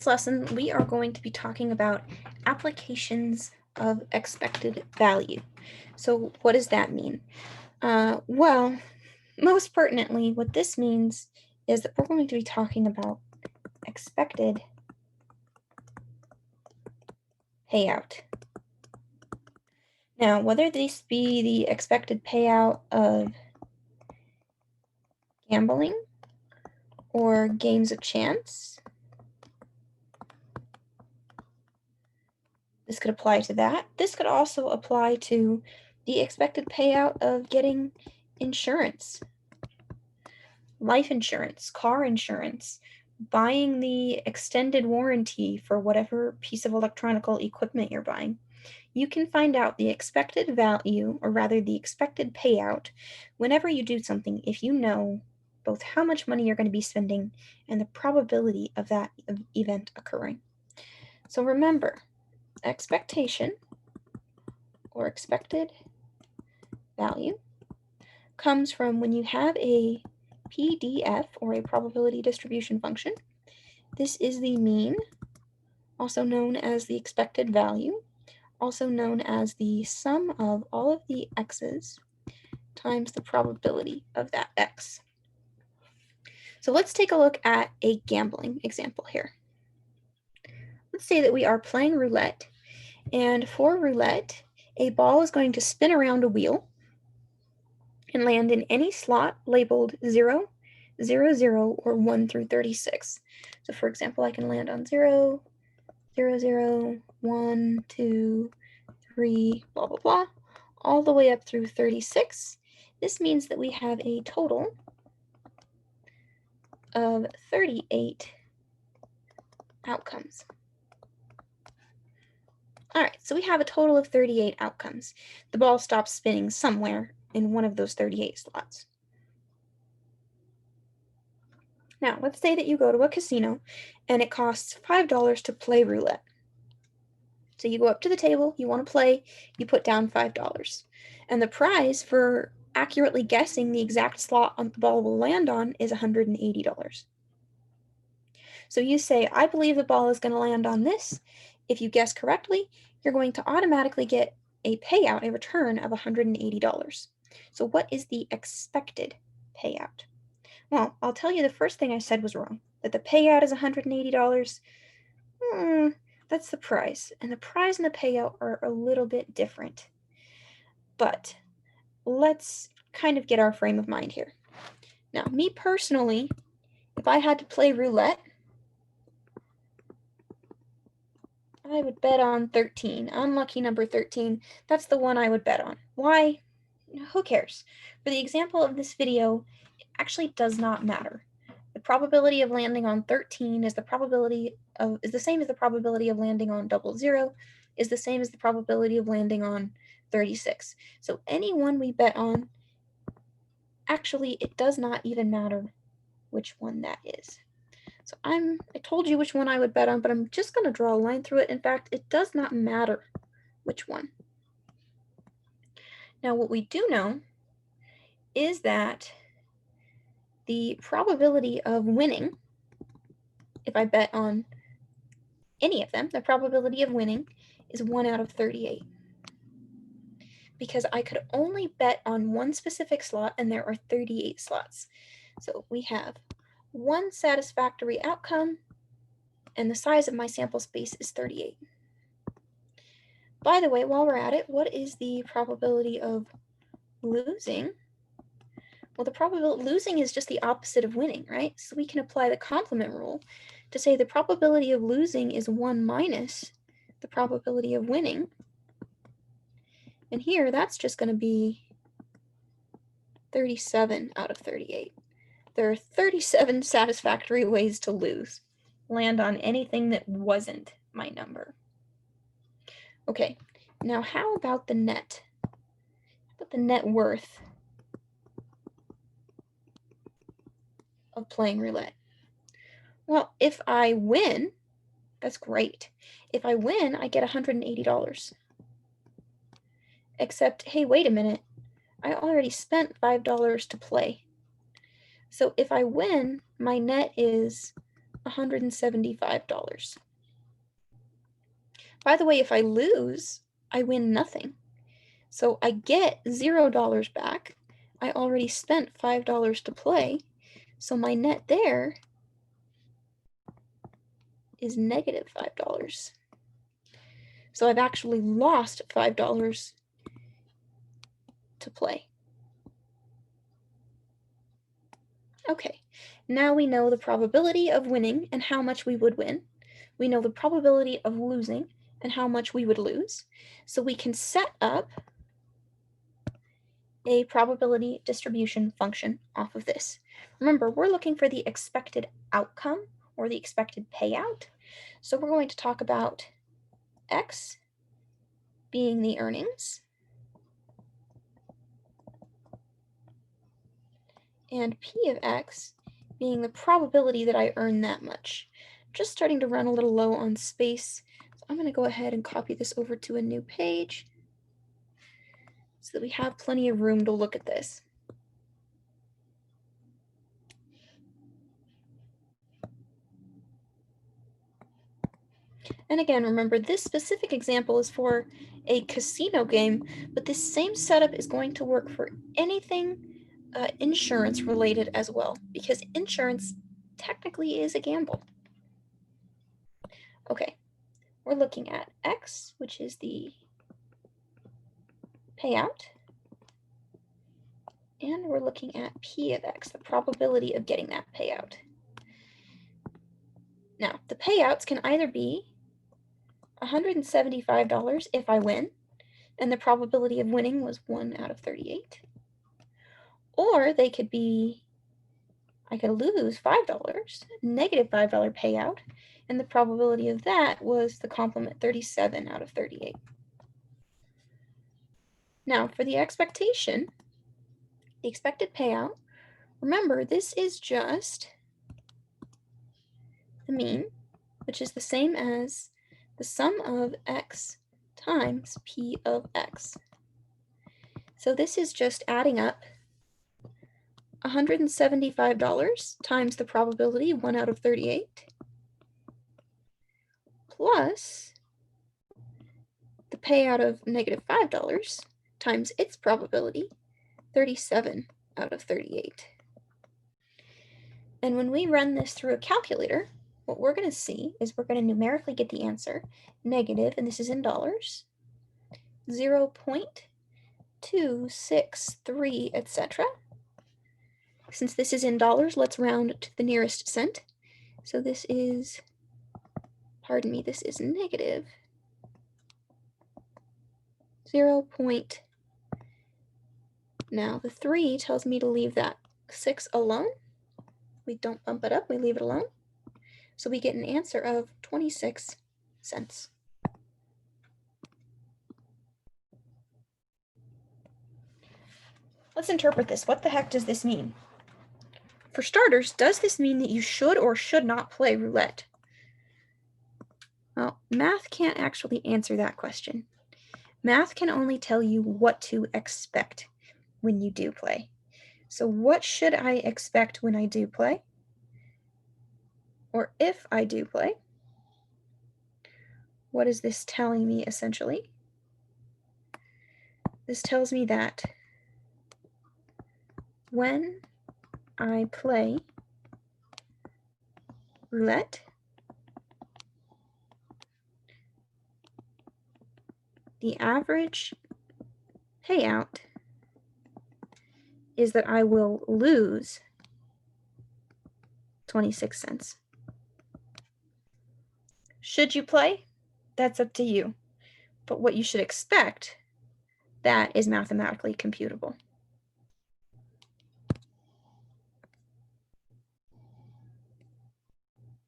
This lesson, we are going to be talking about applications of expected value. So what does that mean? Well, most pertinently, what this means is that we're going to be talking about expected payout. Now, whether this be the expected payout of gambling or games of chance, this could apply to that. This could also apply to the expected payout of getting insurance, life insurance, car insurance, buying the extended warranty for whatever piece of electronic equipment you're buying. You can find out the expected value, or rather the expected payout, whenever you do something if you know both how much money you're going to be spending and the probability of that event occurring. So remember, expectation or expected value comes from when you have a PDF or a probability distribution function. This is the mean, also known as the expected value, also known as the sum of all of the x's times the probability of that x. So let's take a look at a gambling example here. Let's say that we are playing roulette, and for roulette, a ball is going to spin around a wheel and land in any slot labeled 0, 0, 0, or 1 through 36. So for example, I can land on 0, 0, 0, 1, 2, 3, blah, blah, blah, all the way up through 36. This means that we have a total of 38 outcomes. All right, so we have a total of 38 outcomes. The ball stops spinning somewhere in one of those 38 slots. Now, let's say that you go to a casino and it costs $5 to play roulette. So you go up to the table, you want to play, you put down $5. And the prize for accurately guessing the exact slot the ball will land on is $180. So you say, I believe the ball is going to land on this. If you guess correctly, you're going to automatically get a payout, a return of $180. So what is the expected payout? Well, I'll tell you the first thing I said was wrong, that the payout is $180. That's the prize, and the prize and the payout are a little bit different. But let's kind of get our frame of mind here. Now, me personally, if I had to play roulette, I would bet on 13. Unlucky number 13. That's the one I would bet on. Why? Who cares? For the example of this video, it actually does not matter. The probability of landing on 13 is the same as the probability of landing on 00, is the same as the probability of landing on 36. So any one we bet on, actually it does not even matter which one that is. So I told you which one I would bet on, but I'm just going to draw a line through it. In fact, it does not matter which one. Now, what we do know is that the probability of winning, if I bet on any of them, the probability of winning is 1 out of 38. Because I could only bet on one specific slot, and there are 38 slots. So we have one satisfactory outcome, and the size of my sample space is 38. By the way, while we're at it, what is the probability of losing? Well, the probability of losing is just the opposite of winning, right? So we can apply the complement rule to say the probability of losing is 1 minus the probability of winning. And here, that's just going to be 37 out of 38. There are 37 satisfactory ways to lose. Land on anything that wasn't my number. Okay, now how about the net? How about the net worth of playing roulette? Well, if I win, that's great. If I win, I get $180. Except, hey, wait a minute. I already spent $5 to play. So if I win, my net is $175. By the way, if I lose, I win nothing. So I get $0 back. I already spent $5 to play, so my net there is negative $5. So I've actually lost $5 to play. Okay, now we know the probability of winning and how much we would win. We know the probability of losing and how much we would lose. So we can set up a probability distribution function off of this. Remember, we're looking for the expected outcome or the expected payout. So we're going to talk about x being the earnings and p of x being the probability that I earn that much. Just starting to run a little low on space, so I'm going to go ahead and copy this over to a new page so that we have plenty of room to look at this. And again, remember, this specific example is for a casino game, but this same setup is going to work for anything insurance related as well, because insurance technically is a gamble. Okay, we're looking at x, which is the payout, and we're looking at p of x, the probability of getting that payout. Now, the payouts can either be $175 if I win, and the probability of winning was 1 out of 38. Or they could be, I could lose $5, negative $5 payout, and the probability of that was the complement 37 out of 38. Now, for the expectation, the expected payout, remember, this is just the mean, which is the same as the sum of x times p of x. So this is just adding up $175 times the probability, 1 out of 38, plus the payout of negative $5 times its probability, 37 out of 38. And when we run this through a calculator, what we're going to see is we're going to numerically get the answer, negative, and this is in dollars, 0.263, etc. Since this is in dollars, let's round to the nearest cent. So this is, pardon me, this is negative 0. Now the 3 tells me to leave that 6 alone. We don't bump it up, we leave it alone. So we get an answer of 26 cents. Let's interpret this. What the heck does this mean? For starters, does this mean that you should or should not play roulette? Well, math can't actually answer that question. Math can only tell you what to expect when you do play. So what should I expect when I do play? Or if I do play? What is this telling me essentially? This tells me that when I play roulette, the average payout is that I will lose 26 cents. Should you play? That's up to you. But what you should expect, that is mathematically computable.